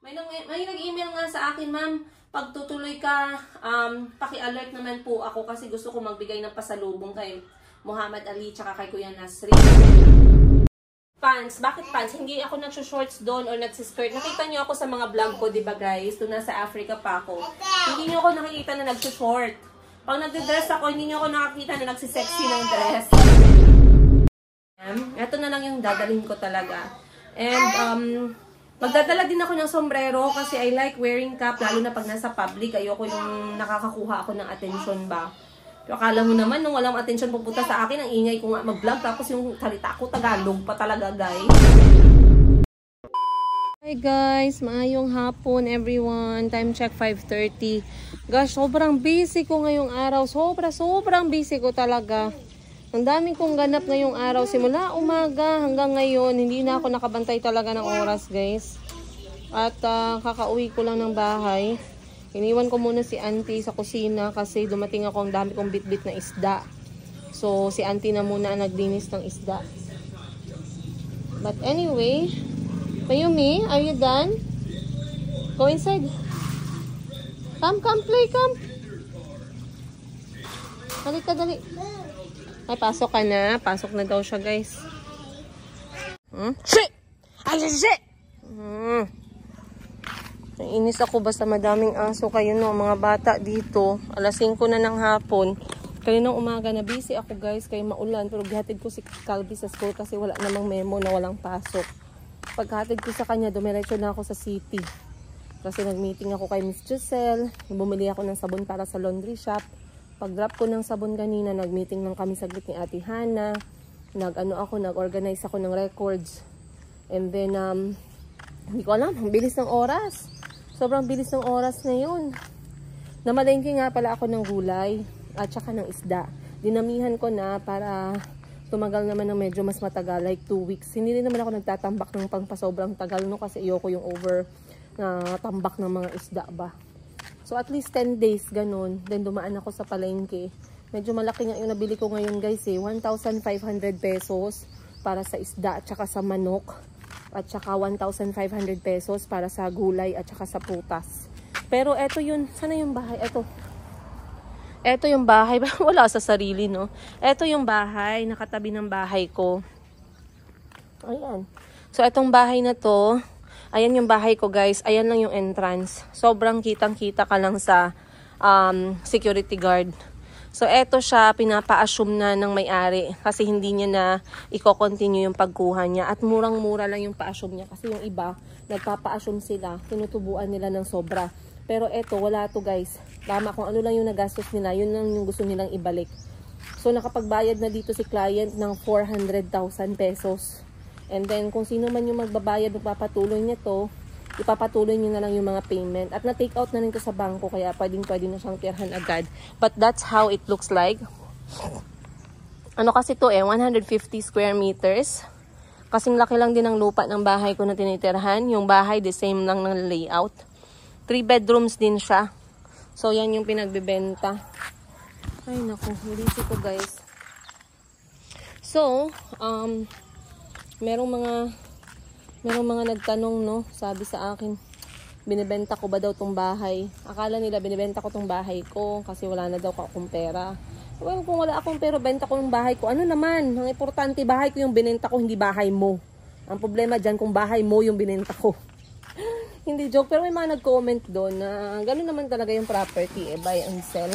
May nag-email nga sa akin, ma'am. Pag tutuloy ka, paki-alert naman po ako kasi gusto ko magbigay ng pasalubong kay Muhammad Ali tsaka kay Kuya Nasri. Pants. Bakit pants? Hindi ako nagsushorts doon or nagsiskirt. Nakita niyo ako sa mga vlog ko, di ba guys? Doon nasa Africa pa ako. Hindi niyo ako nakikita na nagsushort. Pag nagdodress ako, hindi niyo ako nakakita na nagsisexy ng dress. Ito na lang yung dadalhin ko talaga. And, magdadala din ako ng sombrero kasi I like wearing cap, lalo na pag nasa public. Ayoko yung nakakakuha ako ng attention ba. Pero akala mo naman, nung walang attention pupunta sa akin, ang ingay ko nga mag-vlog. Tapos yung salita ko, Tagalog pa talaga, guys. Hi guys, maayong hapon everyone. Time check 5:30. Gosh, sobrang busy ko ngayong araw. Sobrang busy ko talaga. Ang daming kong ganap ngayong araw. Simula umaga hanggang ngayon, hindi na ako nakabantay talaga ng oras, guys. At kakauwi ko lang ng bahay. Iniwan ko muna si auntie sa kusina kasi dumating ako, ang dami kong bit-bit na isda. So, si auntie na muna ang naglinis ng isda. But anyway, Mayumi, are you done? Go inside. Come, play, come. Halika, dali. Ay, pasok ka na. Pasok na daw siya, guys. Shit! Ay, shit! Naiinis ako basta madaming aso kayo, no? Mga bata dito. Alas 5 na ng hapon. Kaninang umaga na busy ako, guys. Kaya maulan. Pero gihatid ko si Calvi sa school kasi wala namang memo na walang pasok. Paghatid ko sa kanya, dumiretso na ako sa city. Kasi nag-meeting ako kay Miss Giselle. Bumili ako ng sabon para sa laundry shop. Pag-drop ko ng sabon kanina, nag-meeting lang kami saglit ni Ate Hana. Nag-organize ako ng records. And then, hindi ko alam, ang bilis ng oras. Sobrang bilis ng oras na yun. Namalengke nga pala ako ng gulay at saka ng isda. Dinamihan ko na para tumagal naman ng medyo mas matagal, like 2 weeks. Hindi rin naman ako nagtatambak ng pangpasobrang tagal, no? Kasi ayoko yung over na tambak ng mga isda ba. So at least 10 days, ganun. Then dumaan ako sa palengke. Medyo malaki nga yung nabili ko ngayon, guys, eh. 1,500 pesos para sa isda at saka sa manok. At saka 1,500 pesos para sa gulay at saka sa prutas. Pero eto yun. Sana yung bahay? Eto yung bahay. Wala sa sarili, no? Eto yung bahay. Nakatabi ng bahay ko. Ayan. So etong bahay na to, ayan yung bahay ko, guys. Ayan lang yung entrance. Sobrang kitang-kita ka lang sa security guard. So, eto siya, pinapa-assume na ng may-ari. Kasi hindi niya na i-continue yung pagkuha niya. At murang-mura lang yung pa-assume niya. Kasi yung iba, nagpapa-assume sila. Tinutubuan nila ng sobra. Pero eto, wala to, guys. Tama, kung ano lang yung nagastos nila, yun lang yung gusto nilang ibalik. So, nakapagbayad na dito si client ng 400,000 pesos. And then, kung sino man yung magbabayad, magpapatuloy niya to, ipapatuloy niyo na lang yung mga payment. At na-take out na rin to sa bangko, kaya pwedeng-pwede na siyang tirhan agad. But that's how it looks like. Ano kasi to 150 square meters. Kasing laki lang din ang lupa ng bahay ko na tinitirhan. Yung bahay, the same lang ng layout. 3 bedrooms din siya. So, yan yung pinagbibenta. Ay, naku. Busy ko, guys. So, merong mga nagtanong, no? Sabi sa akin, binibenta ko ba daw tong bahay? Akala nila binibenta ko tong bahay ko kasi wala na daw akong pera. Well, kung wala akong pera, benta ko yung bahay ko. Ano naman? Ang importante, bahay ko yung binenta ko, hindi bahay mo. Ang problema dyan kung bahay mo yung binenta ko. Hindi joke, pero may mga nag-comment doon na gano'n naman talaga yung property, buy and sell.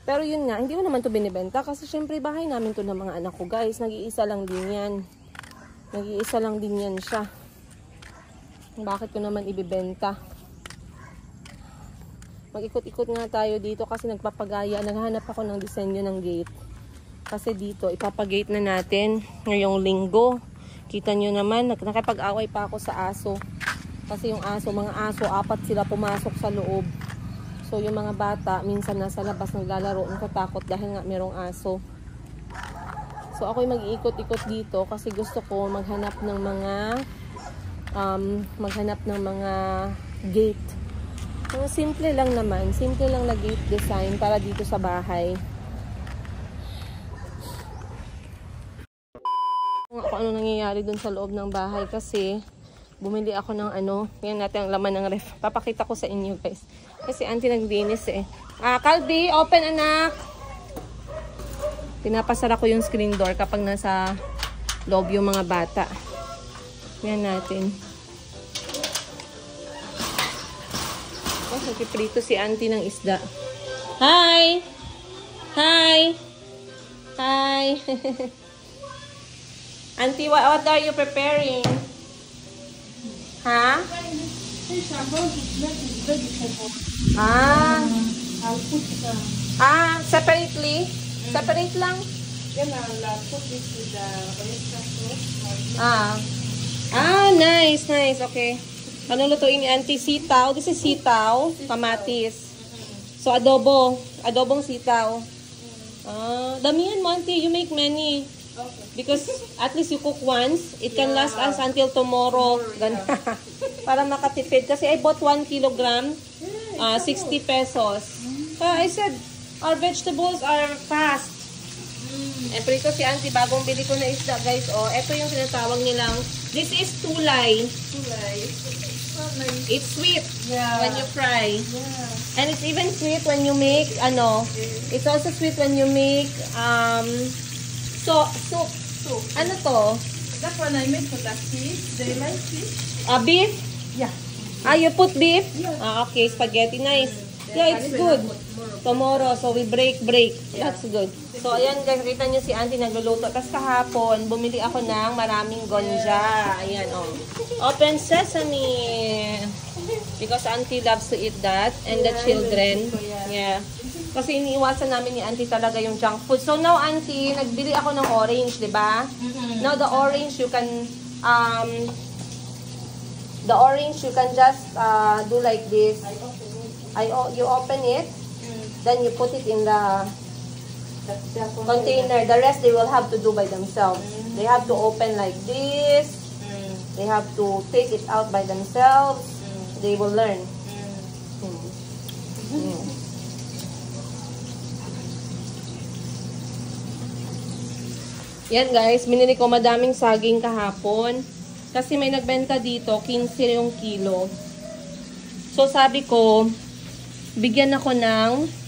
Pero yun nga, hindi mo naman to binibenta kasi syempre bahay namin to ng mga anak ko, guys. Nag-iisa lang din yan. Nag-iisa lang din yan siya. Bakit ko naman ibibenta? Mag-ikot-ikot nga tayo dito kasi nagpapagaya. Naghahanap ako ng disenyo ng gate. Kasi dito, ipapagate na natin ngayong linggo. Kita nyo naman, nakapag-away pa ako sa aso. Kasi yung aso, mga aso, 4 sila pumasok sa loob. So yung mga bata, minsan nasa labas naglalaro. Nakatakot dahil nga merong aso. So ako'y mag-iikot-ikot dito kasi gusto ko maghanap ng mga gate. Simple lang naman, simple lang na gate design para dito sa bahay. Kung ano nangyayari dun sa loob ng bahay kasi Bumili ako ng ano. Yan natin ang laman ng ref. Papakita ko sa inyo guys. Kasi auntie naglinis eh. Calbi, open anak. Pinapasara ko yung screen door kapag nasa loob yung mga bata. Yan natin. Oh, nagpiprito si auntie ng isda. Hi! Hi! Hi! Auntie, what are you preparing? Ha? Separately? Separate lang? Nice, nice. Okay. Ano lutuin ni auntie? Sitaw. This is sitaw. Kamatis. So, adobo. Adobong sitaw. Damihan mo, auntie. You make many. Because at least you cook once. It can last us until tomorrow. Para makatipid. Kasi I bought 1 kilogram. 60 pesos. I said, our vegetables are fast. Eh, prito si auntie, bagong bili ko na isda, guys. Oh, ito yung tinatawag nilang, this is tulay. Tulay. It's sweet when you fry. Yeah. And it's even sweet when you make, it's also sweet when you make, soup. Ano to? That one I make for the kids. They like fish. Beef? Yeah. You put beef? Yeah. Okay, spaghetti, nice. Yeah, it's good. Tomorrow, so we break. Yeah. That's good. So, ayan guys, kita nyo si auntie nagluluto. Tapos kahapon, bumili ako ng maraming gonja. Ayan, oh. Open sesame. Because auntie loves to eat that. And the children. Yeah. Kasi iniiwasan namin ni auntie talaga yung junk food. So, now auntie, nagbili ako ng orange, di ba? Now, the orange, you can, just do like this. You open it. Then you put it in the container. The rest they will have to do by themselves. They have to open like this. They have to take it out by themselves. They will learn. Yan guys, binili ko madaming saging kahapon. Kasi may nagbenta dito, 15 yung kilo. So sabi ko, bigyan ako ng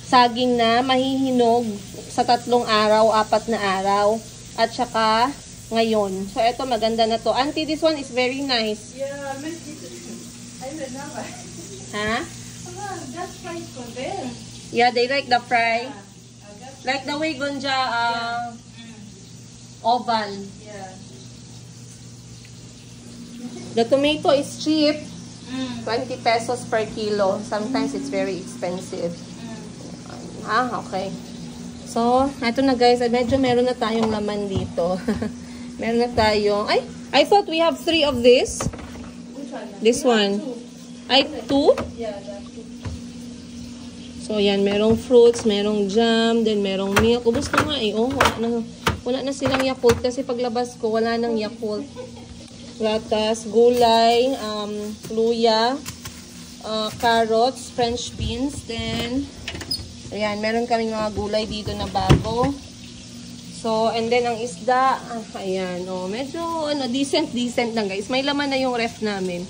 saging na mahihinog sa 3 araw, 4 na araw, at saka ngayon. So, ito maganda na to. Auntie, this one is very nice. Yeah, I remember. Ha? Just fried for them. Yeah, they like the fry. Like the way gonja oval. Yeah. The tomato is cheap. 20 pesos per kilo. Sometimes it's very expensive. Okay. So, ito na guys. Medyo meron na tayong laman dito. Meron na tayong... I thought we have 3 of this. Which one? This one. 2? Yeah, that's 2. So, yan. Merong fruits, merong jam, then merong milk. Ubus ko nga eh. Oh, wala na silang Yakult. Kasi paglabas ko, wala nang Yakult. Gatas, gulay, luya, carrots, French beans, then, ayan, meron kaming mga gulay dito na bago. So, and then ang isda, ayan, medyo, decent lang guys. May laman na yung ref namin.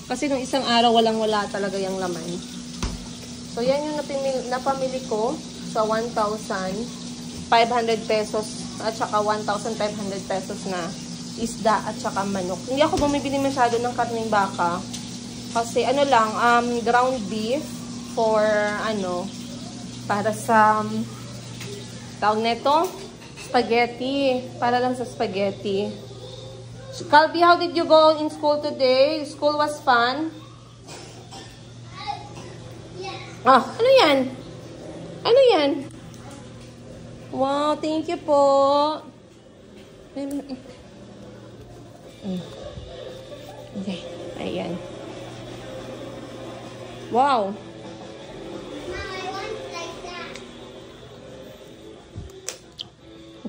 Kasi nung isang araw, walang-wala talaga yung laman. So, yan yung napamili ko sa 1,500 pesos at saka 1,500 pesos na isda at saka manok. Hindi ako bumibili masyado ng karning baka. Kasi ground beef for para sa tawag nito, spaghetti. Para lang sa spaghetti. Calvi, how did you go in school today? School was fun? Ano yan? Ano yan? Wow, thank you po. Okay, ayan. Wow.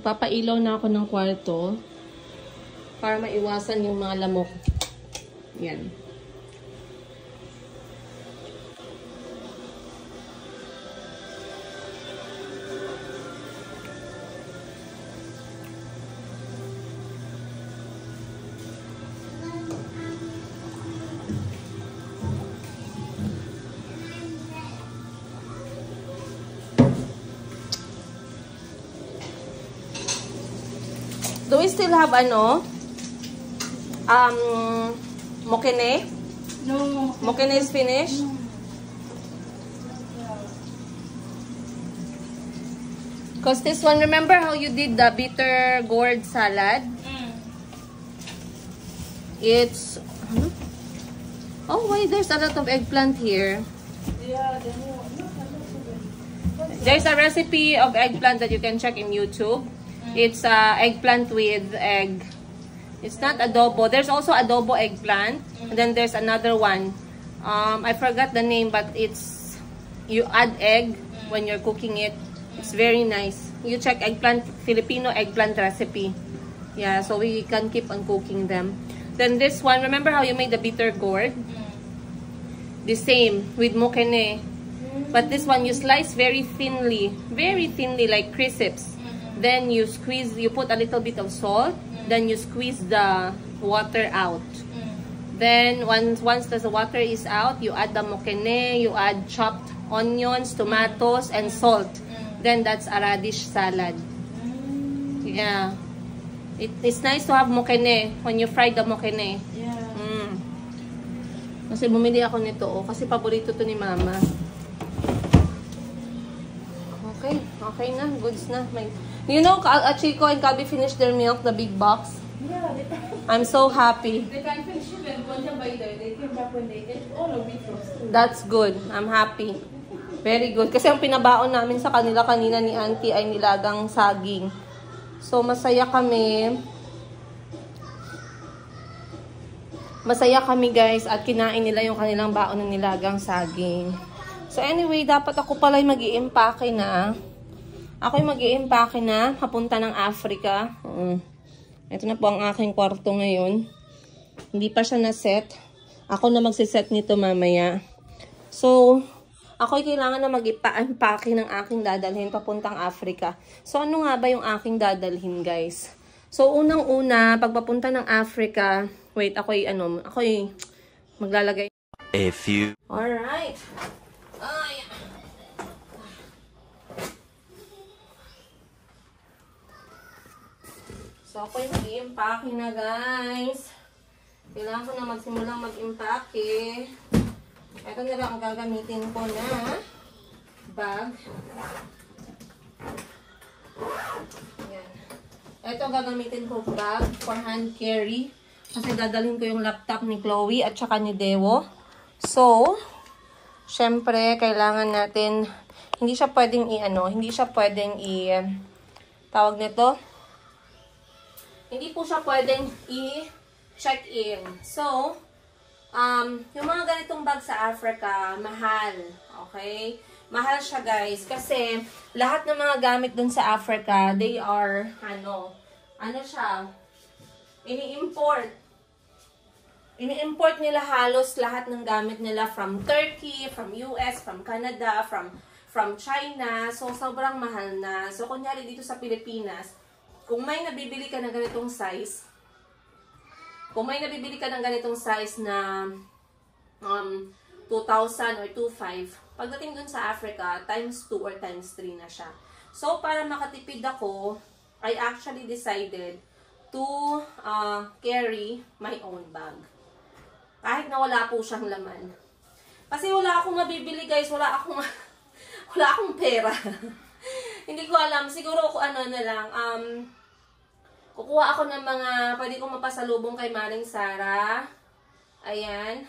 Papailaw na ako ng kwarto para maiwasan yung mga lamok. Yan. we still have ano? Mokene? No. Mokene is finished? Because this one, remember how you did the bitter gourd salad? It's... Oh, wait, there's a lot of eggplant here. Yeah, There's a recipe of eggplant that you can check in YouTube. It's eggplant with egg. It's not adobo. There's also adobo eggplant. And then there's another one. I forgot the name, but it's... You add egg when you're cooking it. It's very nice. You check eggplant, Filipino eggplant recipe. Yeah, so we can keep on cooking them. Then this one, remember how you made the bitter gourd? The same with mokene. But this one, you slice very thinly, like crisps. Then you squeeze, you put a little bit of salt. Then you squeeze the water out. Then once the water is out, you add the mokene, you add chopped onions, tomatoes, and salt. Then that's a radish salad. Yeah. It's nice to have mokene when you fry the mokene. Yeah. Kasi bumili ako nito, kasi paborito to ni Mama. Okay na, goods na. You know, Chico and Kabi finished their milk, the big box. Yeah, I'm so happy. they can't finish it when Gonja by there. They came back when they ate all of it frozen. That's good. I'm happy. Very good. Kasi ang pinabaon namin sa kanila kanina ni Auntie ay nilagang saging. So, masaya kami. Masaya kami guys at kinain nila yung kanilang baon ng nilagang saging. So anyway, dapat ako pala mag-i-empake na. Ako'y mag-i-empake na papunta ng Africa. Ito na po ang aking kwarto ngayon. Hindi pa siya na-set. Ako na magsiset nito mamaya. So, ako'y kailangan na mag-i-empake ng aking dadalhin papuntang Africa. So ano nga ba yung aking dadalhin guys? So unang-una, pagpapunta ng Africa, wait, ako'y maglalagay. A few. Alright. Ay. So, ako'y mag-i-empake na, guys. Kailangan ko na magsimulang mag-empake. Ito na lang ang gagamitin ko na bag. Ayan. Ito gagamitin ko bag for hand carry. Kasi dadalhin ko yung laptop ni Chloe at saka ni Dewo. So, syempre, kailangan natin, hindi siya pwedeng tawag nito, hindi po siya pwedeng i-check in. So, yung mga ganitong bag sa Africa, mahal. Okay? Mahal siya guys. Kasi, lahat ng mga gamit dun sa Africa, they are, ini-import nila halos lahat ng gamit nila from Turkey, from US, from Canada, from China. So, sobrang mahal na. So, kunyari dito sa Pilipinas, kung may nabibili ka ng ganitong size, na 2,000 or 2,500, pagdating dun sa Africa, times 2 or times 3 na siya. So, para makatipid ako, I actually decided to carry my own bag. Kahit na wala po siyang laman. Kasi wala akong mabibili guys, wala akong pera. Hindi ko alam, siguro kung kukuha ako ng mga pwede kong mapasalubong kay Maring Sara. Ayan,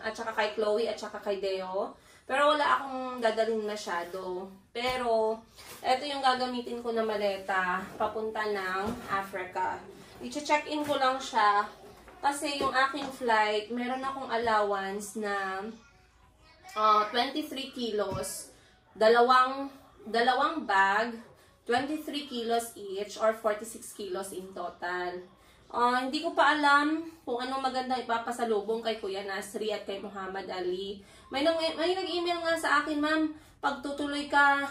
at saka kay Chloe at saka kay Deo. Pero wala akong dadalhin masyado. Pero ito yung gagamitin ko na maleta papunta ng Africa. I-check-in ko lang siya. Kasi yung aking flight, meron akong allowance na 23 kilos, dalawang bag, 23 kilos each, or 46 kilos in total. Hindi ko pa alam kung anong magandang ipapasalubong kay Kuya Nasri at kay Muhammad Ali. May nag-email nga sa akin, ma'am, pag tutuloy ka,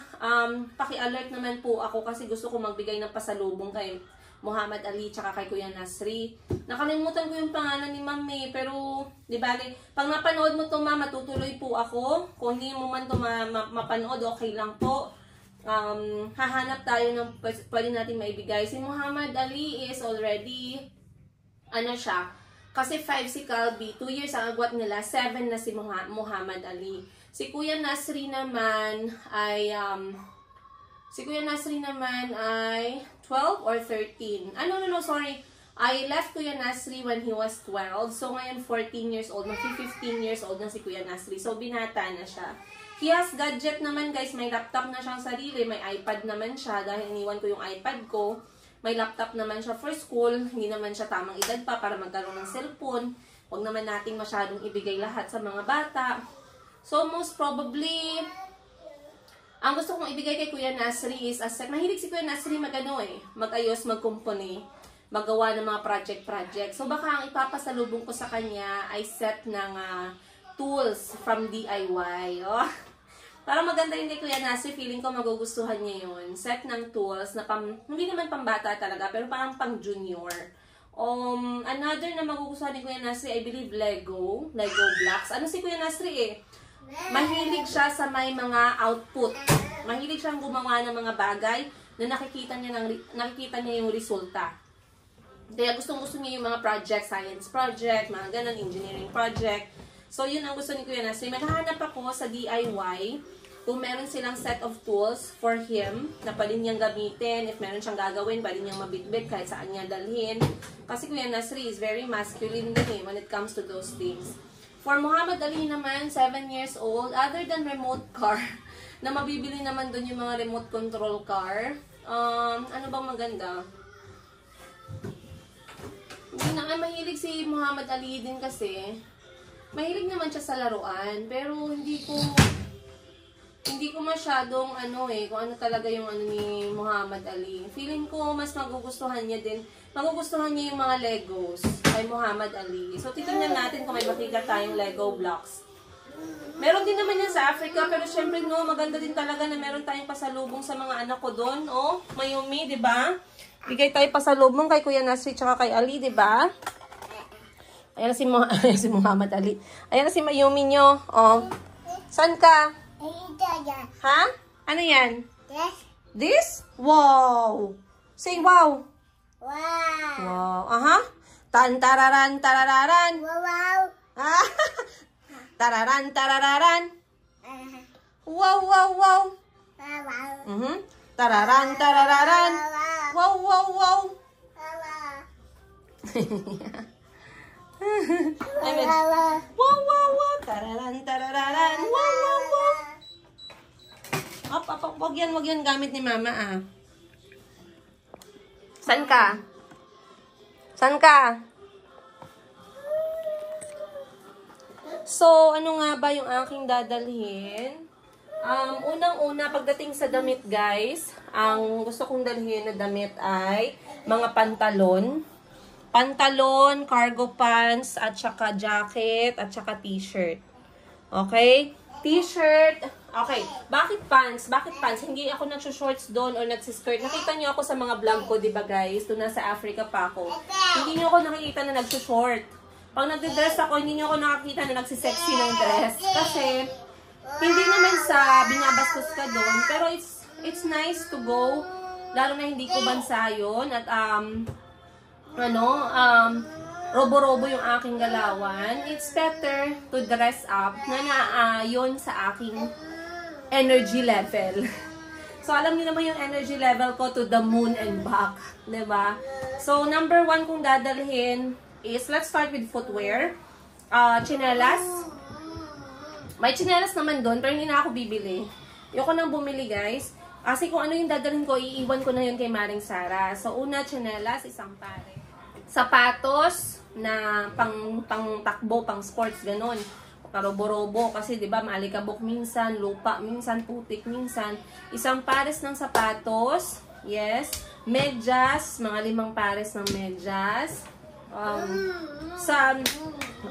paki-alert naman po ako kasi gusto ko magbigay ng pasalubong kay Muhammad Ali tsaka kay Kuya Nasri. Nakalimutan ko yung pangalan ni Ma'am May, pero di ba, pag napanood mo to, ma'am, matutuloy po ako. Kung hindi mo man to mapanood, okay lang po. hahanap tayo ng pwede natin maibigay. Si Muhammad Ali is already, ano siya, kasi 5 si Calby, 2 years ang agwat nila, 7 na si Muhammad Ali. Si Kuya Nasri naman ay, 12 or 13. No, sorry. I left Kuya Nasri when he was 12. So, ngayon 14 years old. 15 years old na si Kuya Nasri. So, binata na siya. He has gadget naman, guys. May laptop na siyang sarili. May iPad naman siya. Dahil iniwan ko yung iPad ko. May laptop naman siya for school. Hindi naman siya tamang edad pa para magkaroon ng cellphone. Huwag naman nating masyadong ibigay lahat sa mga bata. So, most probably, ang gusto kong ibigay kay Kuya Nasri is a set. Mahilig si Kuya Nasri mag-ayos, mag-company, magawa ng mga project. So, baka ang ipapasalubong ko sa kanya ay set ng tools from DIY. Oh. Parang maganda yun kay Kuya Nasri. Feeling ko magugustuhan niya yun. Set ng tools na hindi naman pambata talaga, pero parang pang junior. Another na magugustuhan ni Kuya Nasri, I believe Lego blocks. Ano si Kuya Nasri mahilig siya sa may mga output. Mahilig siyang gumawa ng mga bagay na nakikita niya yung resulta. Kaya gustong-gusto niya yung mga project, science project, mga ganun, engineering project. So, yun ang gusto ni Kuya Nasri. Maghahanap ako sa DIY kung meron silang set of tools for him na pwede niyang gamitin. If meron siyang gagawin, pwede niyang mabitbit kahit saan niya dalhin. Kasi Kuya Nasri is very masculine din when it comes to those things. For Muhammad Ali naman, 7 years old, other than remote car, na mabibili naman doon yung mga remote control car. Ano bang maganda? Hindi na nga mahilig si Muhammad Ali din kasi. Mahilig naman siya sa laruan, pero hindi ko masyadong kung ano talaga yung ni Muhammad Ali. Feeling ko mas magugustuhan niya yung mga Legos kay Muhammad Ali. So, titingnan natin kung may makita tayong Lego blocks. Meron din naman yan sa Africa, pero syempre maganda din talaga na meron tayong pasalubong sa mga anak ko doon. Mayumi, di ba? Bigay tayo pasalubong kay Kuya Nasri tsaka kay Ali, di ba? Ayan na si Muhammad Ali. Ayan na si Mayumi nyo. Saan ka? Ha? Ano yan? This? Wow! Say wow! Wow! Tan-tararan, tarararan! Wow! Tararan, tarararan! Wow, wow, wow! Tararan, tarararan! Wow, wow, wow! Wow, wow, wow! Tararan, tarararan! Wow, wow, wow! Wag yan gamit ni Mama, Saan ka? So, ano nga ba yung aking dadalhin? Unang-una, pagdating sa damit, guys, ang gusto kong dalhin na damit ay mga pantalon, cargo pants, at saka jacket, at saka t-shirt. Okay? T-shirt. Okay. Bakit pants? Hindi ako nagsushorts doon or nagsiskirt. Nakita niyo ako sa mga vlog ko, di ba guys? Doon nasa Africa pa ako. Hindi niyo ako nakikita na nagsushort. Pag nagde-dress ako, hindi niyo ako nakakita na nagsisexy ng dress. Kasi, hindi naman sa binabastos ka doon. Pero it's nice to go. Lalo na hindi ko bansa yun. At, robo-robo yung aking galawan. It's better to dress up na naayon sa aking energy level. So, alam niyo naman yung energy level ko to the moon and back. Diba? So, number 1 kong dadalhin is, let's start with footwear. Chinelas. May chinelas naman doon, pero hindi na ako bibili. Ayoko nang bumili, guys. Kasi kung ano yung dadalhin ko, iiwan ko na yun kay Maring Sara. So, una, chinelas, isang pare. Sapatos na pang takbo, pang sports, ganun. Parobo-robo, kasi di ba maalikabok minsan, lupa minsan, putik minsan. Isang pares ng sapatos, yes. Medyas, mga 5 pares ng medyas. Sa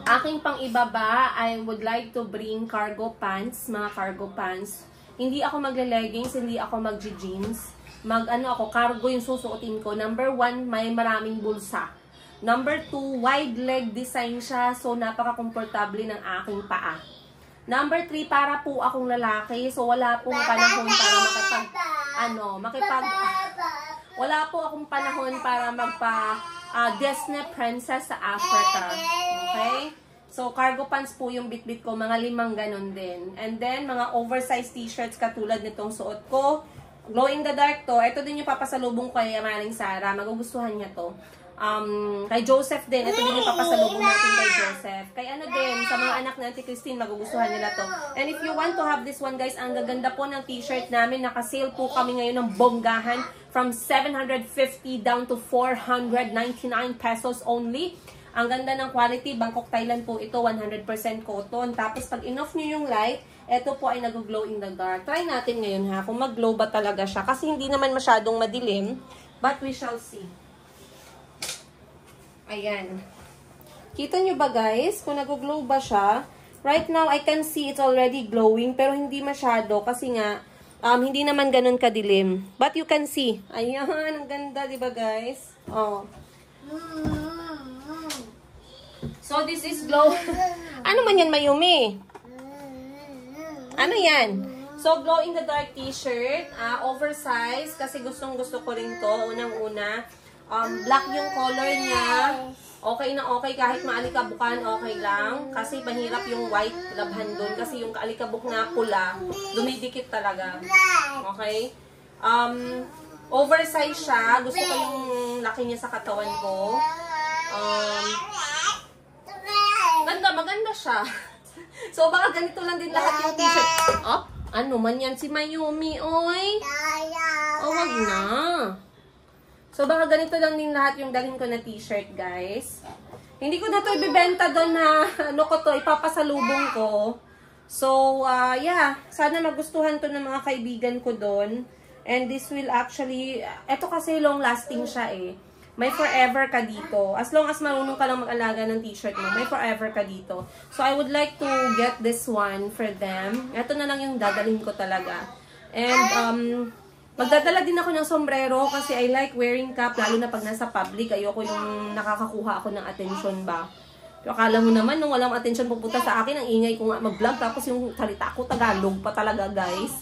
aking pang-ibaba, I would like to bring cargo pants, mga cargo pants. Hindi ako magle-leggings, hindi ako mag-jeans. Cargo yung susuotin ko. Number 1, may maraming bulsa. Number 2, wide leg design siya. So, napaka-komportable ng aking paa. Number 3, para po akong lalaki. So, wala pong panahon para wala po akong panahon para Disney princess sa Africa. Okay? So, cargo pants po yung bitbit ko. Mga 5 ganun din. And then, mga oversized t-shirts katulad nitong suot ko. Glow in the dark to. Ito din yung papasalubong ko kay Maring Sara. Magugustuhan niya to. Kay Joseph din, ito din yung papasalubong natin kay Joseph. Kay ano din, sa mga anak na Auntie Christine, magugustuhan nila to. And if you want to have this one guys, ang gaganda po ng t-shirt namin. Nakasale po kami ngayon ng bonggahan from 750 down to 499 pesos only. Ang ganda ng quality, Bangkok, Thailand po ito, 100% cotton. Tapos pag in-off nyo yung light, ito po ay nag-glow in the dark. Try natin ngayon ha, kung mag-glow ba talaga siya. Kasi hindi naman masyadong madilim, but we shall see. Ayan. Kita nyo ba guys? Kung nag-glow ba siya? Right now, I can see it's already glowing. Pero hindi masyado. Kasi nga, hindi naman ganun kadilim. But you can see. Ayan. Ang ganda, di ba guys? Oh. So, this is glow. Ano man yan, Mayumi? Ano yan? So, glow in the dark t-shirt. Oversized. Kasi gustong-gusto ko rin to. Unang-una. Black yung color niya. Okay na okay. Kahit maalikabukan, okay lang. Kasi mahirap yung white labhan doon. Kasi yung kaalikabok na pula, dumidikit talaga. Okay? Oversized siya. Gusto ko yung laki niya sa katawan ko. Maganda siya. So, baka ganito lang din lahat yung t-shirt. Oh, ano man yan si Mayumi, oy? Oh, wag na. So, baka ganito lang din lahat yung dalhin ko na t-shirt, guys. Hindi ko na ito ibibenta doon na, ipapasalubong ko. So, yeah. Sana magustuhan to ng mga kaibigan ko doon. And this will actually, ito kasi long-lasting siya eh. May forever ka dito. As long as marunong ka lang mag-alaga ng t-shirt mo, may forever ka dito. So, I would like to get this one for them. Ito na lang yung dadalhin ko talaga. And, magdadala din ako ng sombrero kasi I like wearing cap, lalo na pag nasa public. Ayoko yung nakakakuha ako ng attention ba. Pero akala mo naman, nung walang attention pupunta sa akin, ang ingay ko nga mag-vlog. Tapos yung salita ko, Tagalog pa talaga, guys.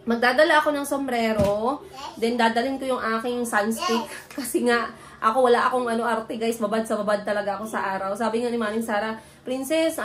Magdadala ako ng sombrero. Then, dadalhin ko yung aking sunstick. Kasi nga, wala akong arte, guys. Babad sa babad talaga ako sa araw. Sabi nga ni Maring Sara, Princess,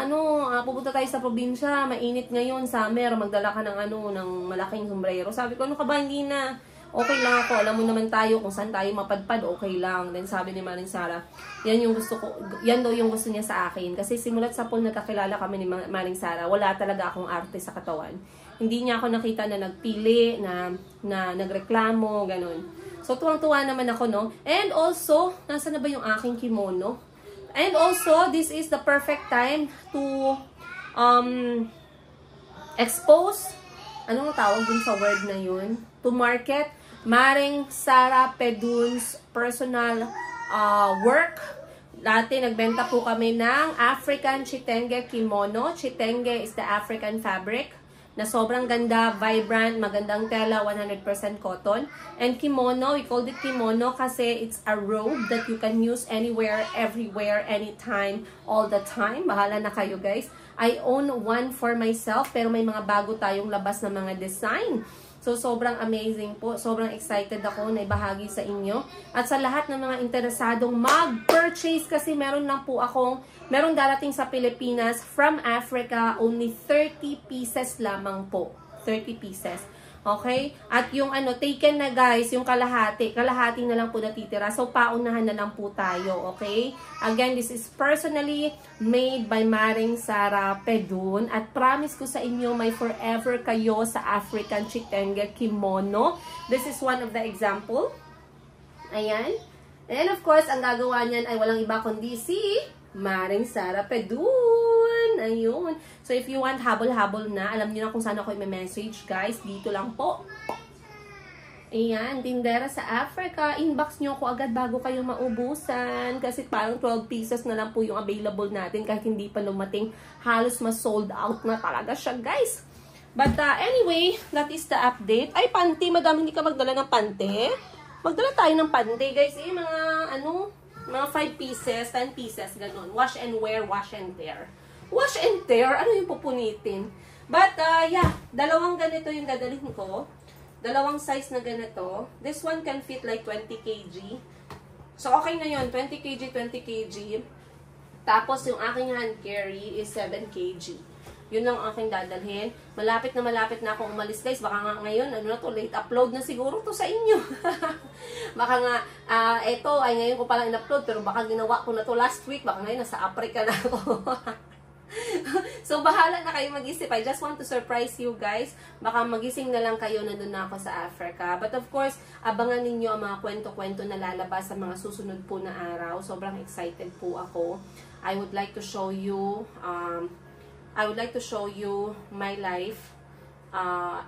pupunta tayo sa probinsya. Mainit ngayon, summer. Magdala ka ng ng malaking sombrero. Sabi ko, ano ka ba? Hindi na. Okay lang ako. Alam mo naman tayo kung saan tayo mapadpad. Okay lang. Then, sabi ni Maring Sara, yan yung gusto ko. Yan daw yung gusto niya sa akin. Kasi simulat sa pool, nagkakilala kami ni Maring Sara. Wala talaga akong arte sa katawan. Hindi niya ako nakita na nagpili, na nagreklamo, ganun. So, tuwang-tuwa naman ako, no? And also, nasa na ba yung aking kimono? And also, this is the perfect time to expose, anong tawag dun sa word na yun? To market Maring Sara Pedun's personal work. Dati, nagbenta po kami ng African Chitenge kimono. Chitenge is the African fabric na sobrang ganda, vibrant, magandang tela, 100% cotton. And kimono, we called it kimono kasi it's a robe that you can use anywhere, everywhere, anytime, all the time. Bahala na kayo, guys. I own one for myself, pero may mga bago tayong labas na mga design. So, sobrang amazing po. Sobrang excited ako na ibahagi sa inyo. At sa lahat ng mga interesadong mag-purchase kasi meron darating sa Pilipinas from Africa, only 30 pieces lamang po. 30 pieces. Okay? At yung taken na guys, yung kalahati na lang po natitira. So, paunahan na lang po tayo. Okay? Again, this is personally made by Maring Sara Pedun. At promise ko sa inyo, may forever kayo sa African Chitenge kimono. This is one of the example. Ayan. And of course, ang gagawa niyan ay walang iba kundi si Maring Sara Pedun. Ayun. So, if you want habol-habol na, alam niyo na kung saan ako i-message, guys. Dito lang po. Ayan, tindera sa Africa. Inbox nyo ako agad bago kayo maubusan. Kasi parang 12 pieces na lang po yung available natin. Kahit hindi pa lumating, halos ma-sold out na talaga siya, guys. But anyway, that is the update. Ay, panty. Madami hindi ka magdala ng panty. Magdala tayo ng panty, guys. Mga 5 pieces, 10 pieces, ganun. Wash and wear, wash and tear. wash and tear. Ano yung pupunitin? But, yeah, dalawang ganito yung dadalhin ko. Dalawang size na ganito. This one can fit like 20 kg. So, okay na yun. 20 kg, 20 kg. Tapos, yung aking hand carry is 7 kg. Yun lang aking dadalhin. Malapit na akong umalis, guys. Baka nga ngayon, ano na to, late upload na siguro to sa inyo. Baka nga, eto ay ngayon ko palang in-upload, pero baka ginawa ko na to last week. Baka ngayon, nasa Africa na ako. So, bahala na kayo mag-isip. I just want to surprise you guys. Baka magising na lang kayo na doon na ako sa Africa. But of course, abangan ninyo ang mga kwento-kwento na lalabas sa mga susunod po na araw. Sobrang excited po ako. I would like to show you my life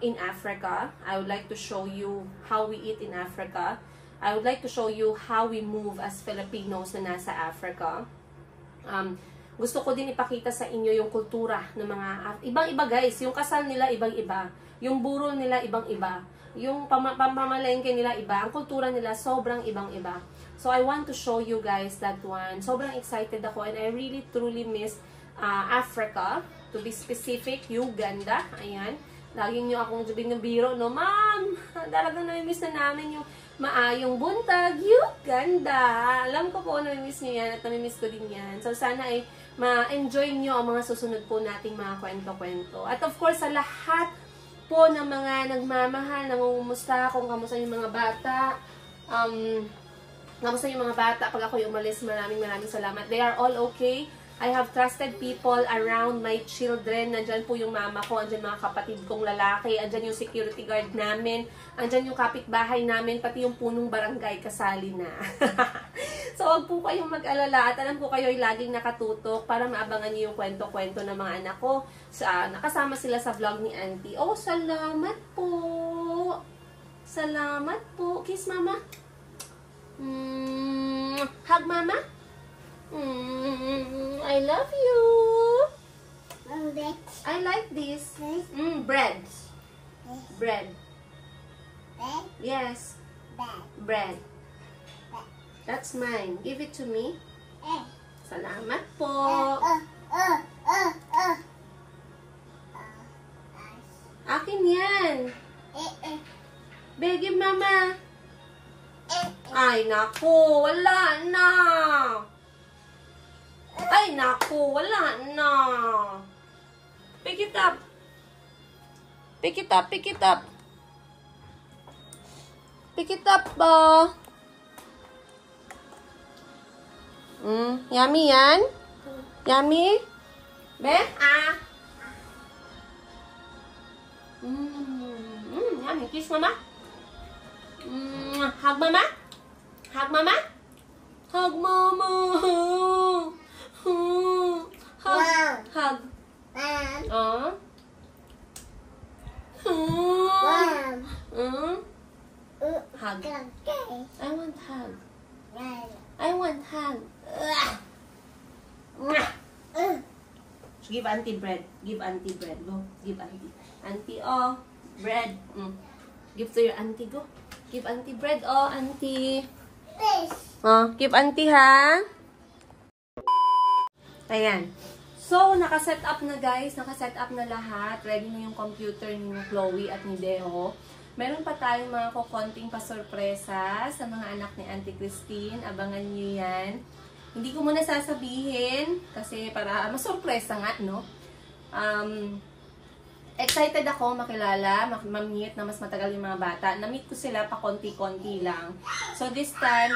in Africa. I would like to show you how we eat in Africa. I would like to show you how we move as Filipinos na nasa Africa. Gusto ko din ipakita sa inyo yung kultura ng mga ibang-iba, guys. Yung kasal nila ibang-iba. Yung burol nila ibang-iba. Yung pamamalengke nila iba. Ang kultura nila sobrang ibang-iba. So I want to show you guys that one. Sobrang excited ako and I really truly miss Africa. To be specific, Uganda. Ayan. Laging nyo akong binubiro, no? Ma'am, talagang nami-miss na namin yung maayong buntag, Uganda. Alam ko po, nami-miss nyo yan at nami-miss ko din yan. So, sana ay ma-enjoy nyo ang mga susunod po nating mga kwento-kwento. At of course, sa lahat po ng mga nagmamahal, nangungumusta, kung kamusta yung mga bata, kamusta yung mga bata, pag ako'y umalis, maraming salamat. They are all okay. I have trusted people around my children. Nandyan po yung mama ko, andyan mga kapatid kong lalaki, andyan yung security guard namin, andyan yung kapitbahay namin, pati yung punong barangay kasali na. So, huwag po kayong mag-alala at alam po kayo ay laging nakatutok para maabangan niyo yung kwento-kwento ng mga anak ko. Nakasama sila sa vlog ni Auntie. Oh, salamat po! Salamat po! Kiss mama! Hug mama! I love you. I like this. Bread. Bread. Yes. Bread. That's mine. Give it to me. Salamat po. Akin yan. Give mama. Ay, naku. Wala na. Ay, naku, wala na. Pick it up. Pick it up, pick it up. Pick it up ba? Yummy yan? Yummy? Be? Yummy. Kiss mama. Hug mama. Hug mama. Hug mama. Hug. Hug. Hug. I want hug. I want hug. Give auntie bread. Give auntie bread. Go. Give auntie. Auntie, oh. Bread. Give to your auntie. Go. Give auntie bread. Oh, auntie. Give auntie, ha? Ayan. So, nakaset up na guys. Nakaset up na lahat. Ready na yung computer ni Chloe at ni Deo. Meron pa tayong mga kukonting pasorpresa sa mga anak ni Auntie Christine. Abangan nyo yan. Hindi ko muna sasabihin kasi para masurpresa nga, no? Excited ako makilala, ma-meet na mas matagal yung mga bata. Na-meet ko sila pa konti-konti lang. So, this time,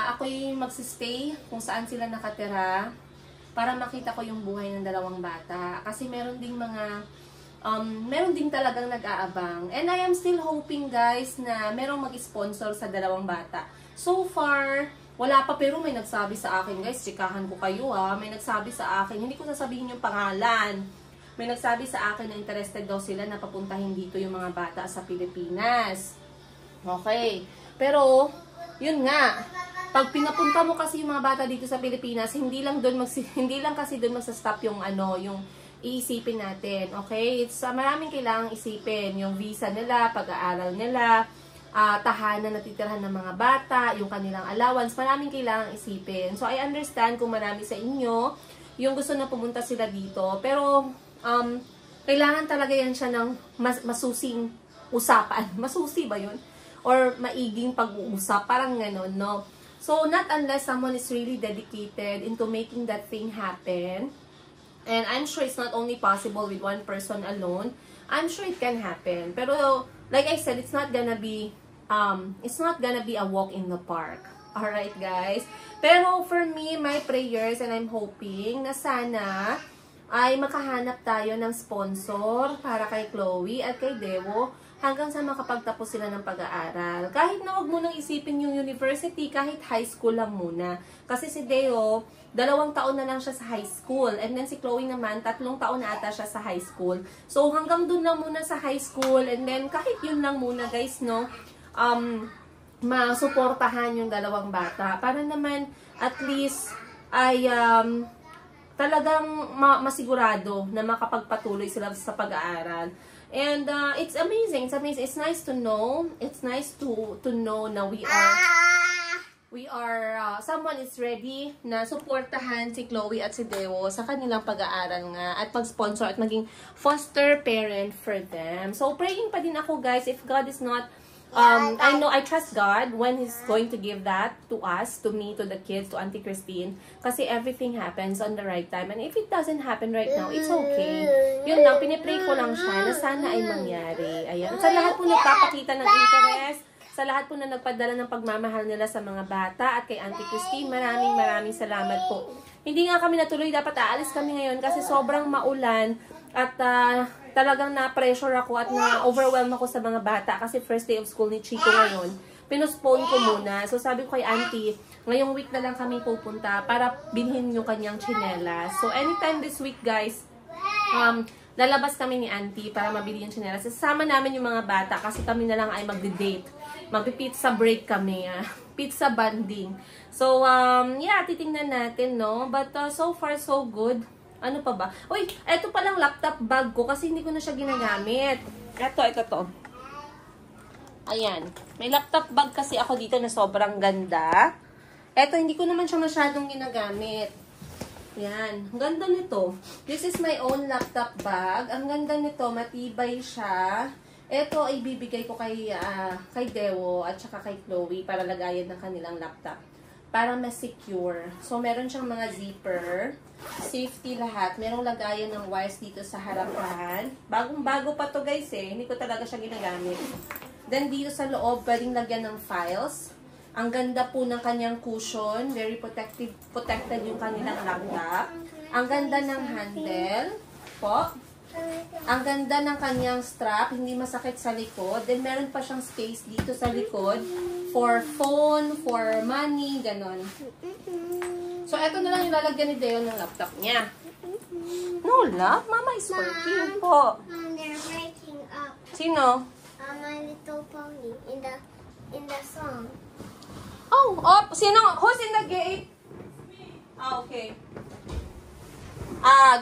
ako yung magsistay kung saan sila nakatira para makita ko yung buhay ng dalawang bata. Kasi meron ding talagang nag-aabang. And I am still hoping, guys, na merong mag-sponsor sa dalawang bata. So far, wala pa, pero may nagsabi sa akin, guys, chikahan ko kayo ha. May nagsabi sa akin, hindi ko sasabihin yung pangalan. May nagsabi sa akin na interested daw sila na papuntahin dito yung mga bata sa Pilipinas. Okay. Pero, yun nga. Pag pinapunta mo kasi yung mga bata dito sa Pilipinas, hindi lang kasi doon magsa-stop yung yung iisipin natin. Okay? It's maraming kailangang isipin. Yung visa nila, pag-aaral nila, tahanan na titirhan ng mga bata, yung kanilang allowance, maraming kailangang isipin. So, I understand kung marami sa inyo yung gusto na pumunta sila dito. Pero, kailangan talaga yan siya ng masusing usapan. Masusi ba yun? Or maiging pag-uusap. Parang ganon, no? So, not unless someone is really dedicated into making that thing happen. And I'm sure it's not only possible with one person alone. I'm sure it can happen. Pero, like I said, it's not gonna be a walk in the park. Alright, guys? Pero, for me, my prayers and I'm hoping na sana ay makahanap tayo ng sponsor para kay Chloe at kay Dewo hanggang sa makapagtapos sila ng pag-aaral. Kahit na wag mo nang isipin yung university, kahit high school lang muna. Kasi si Deo, 2 taon na lang siya sa high school. And then si Chloe naman, 3 taon na ata siya sa high school. So, hanggang dun lang muna sa high school. And then, kahit yun lang muna, guys, no, masuportahan yung 2 bata. Para naman, at least, ay talagang masigurado na makapagpatuloy sila sa pag-aaral. And it's amazing. It's amazing. It's nice to know. It's nice to know na someone is ready na suportahan si Chloe at si Dewo sa kanilang pag-aaral nga at pag-sponsor at maging foster parent for them. So, praying pa din ako, guys, if God is not, I trust God when He's going to give that to us, to me, to the kids, to Auntie Christine, kasi everything happens on the right time. And if it doesn't happen right now, it's okay. Yun lang, pinipray ko lang siya na sana ay mangyari. Ayan. Sa lahat po nagpapakita ng interest, sa lahat po na nagpadala ng pagmamahal nila sa mga bata at kay Auntie Christine, maraming salamat po. Hindi nga kami natuloy, dapat aalis kami ngayon kasi sobrang maulan at talagang na-pressure ako at na-overwhelm ako sa mga bata kasi first day of school ni Chico ngayon. Pinuspone ko muna. So sabi ko kay Auntie, ngayong week na lang kami pupunta para bilhin yung kanyang tsinelas. So anytime this week, guys, lalabas kami ni Auntie para mabili yung tsinelas. Sasama namin yung mga bata kasi kami na lang ay magde-date. Magpi-pizza break kami. Pizza banding. So, yeah, titingnan natin, no? But so far, so good. Ano pa ba? Uy, eto palang laptop bag ko kasi hindi ko na siya ginagamit. Ito to. Ayan. May laptop bag kasi ako dito na sobrang ganda. Eto, hindi ko naman siya masyadong ginagamit. Yan. Ang ganda nito. This is my own laptop bag. Ang ganda nito. Matibay siya. Ito ay bibigay ko kay Dewo at saka kay Chloe para lagayan ng kanilang laptop. Para mas secure. So, meron siyang mga zipper. Safety lahat. Merong lagayan ng wires dito sa harapan. Bagong-bago pa to, guys, eh. Hindi ko talaga siya ginagamit. Then, dito sa loob, pwedeng lagyan ng files. Ang ganda po ng kanyang cushion. Very protected yung kanilang laptop. Ang ganda ng handle. Po. Ang ganda ng kanyang strap, hindi masakit sa likod. Then, meron pa siyang space dito sa likod for phone, for money, ganon. So, eto na lang yung lalagyan ni Deo ng laptop niya. No, love. Mama is working po. They're breaking up. Sino? My Little Pony in the song. Oh, sino? Who's in the gate? Okay.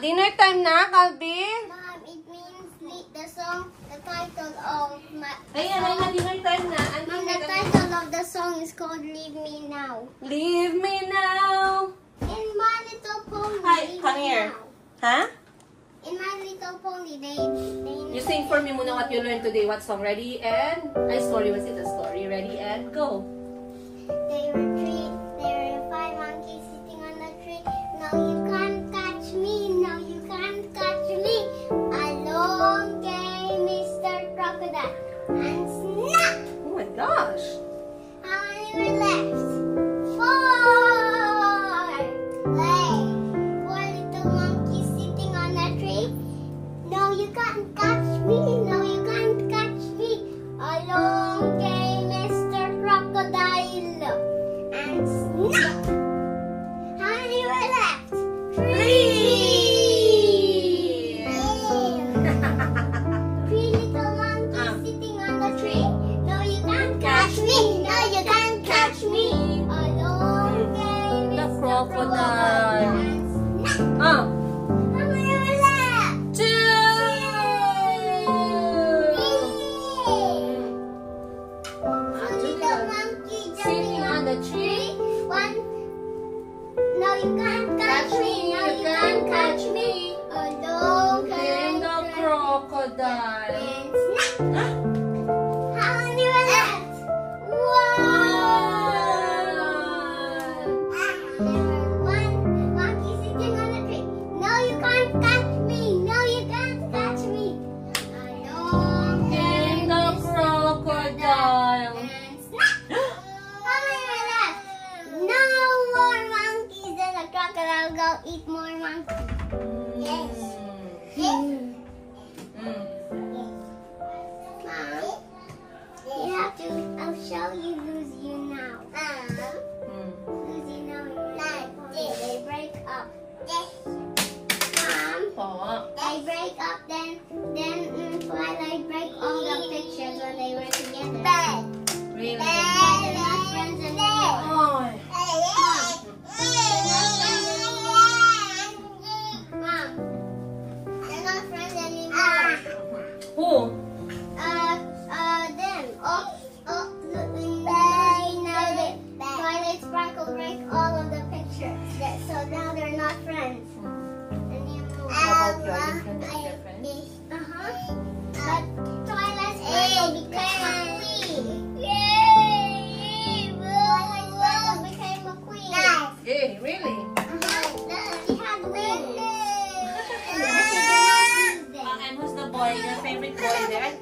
Dinner time na, Calvin? It means the song, the title of my Ayan, dinner time na. the title of the song is called Leave Me Now. Leave me now. In My Little Pony. Hi, Leave come Me here. Now. Huh? In My Little Pony, they You sing for me muna what you learned today. What song? Ready and... story. Was it a story? Ready and go. There were 5 monkeys sitting on a tree. No, you can't catch me. No, you can't catch me. Along came Mr. Crocodile and snap! Oh my gosh. How many were left? 4. Four little monkeys sitting on a tree. No, you can't catch me. No, you can't catch me. Along came Mr. Crocodile and snap! How many were left? 3. 3 little monkeys sitting on the tree. No, you can't catch me. No, you can't catch me. Along came The Mr. crocodile. and snap! Ah. How many were left? 2. eat more monkey. Yes. Mom, you have to. I'll show you Lucy now. Lucy now. They break up. Mom, Po. they break up. Then Twilight break all the pictures when they were together. Really? They're not friends anymore. Oh. Mom, they're not friends anymore. Who? Them. Now Twilight Sparkle break all of the pictures. So now they're not friends anymore. How about you? Are you friends with your friends? But Twilight Sparkle became a queen. Twilight Sparkle became a queen. Hey, really? She had wings. And she did not use them. And who's the boy? Your favorite boy there?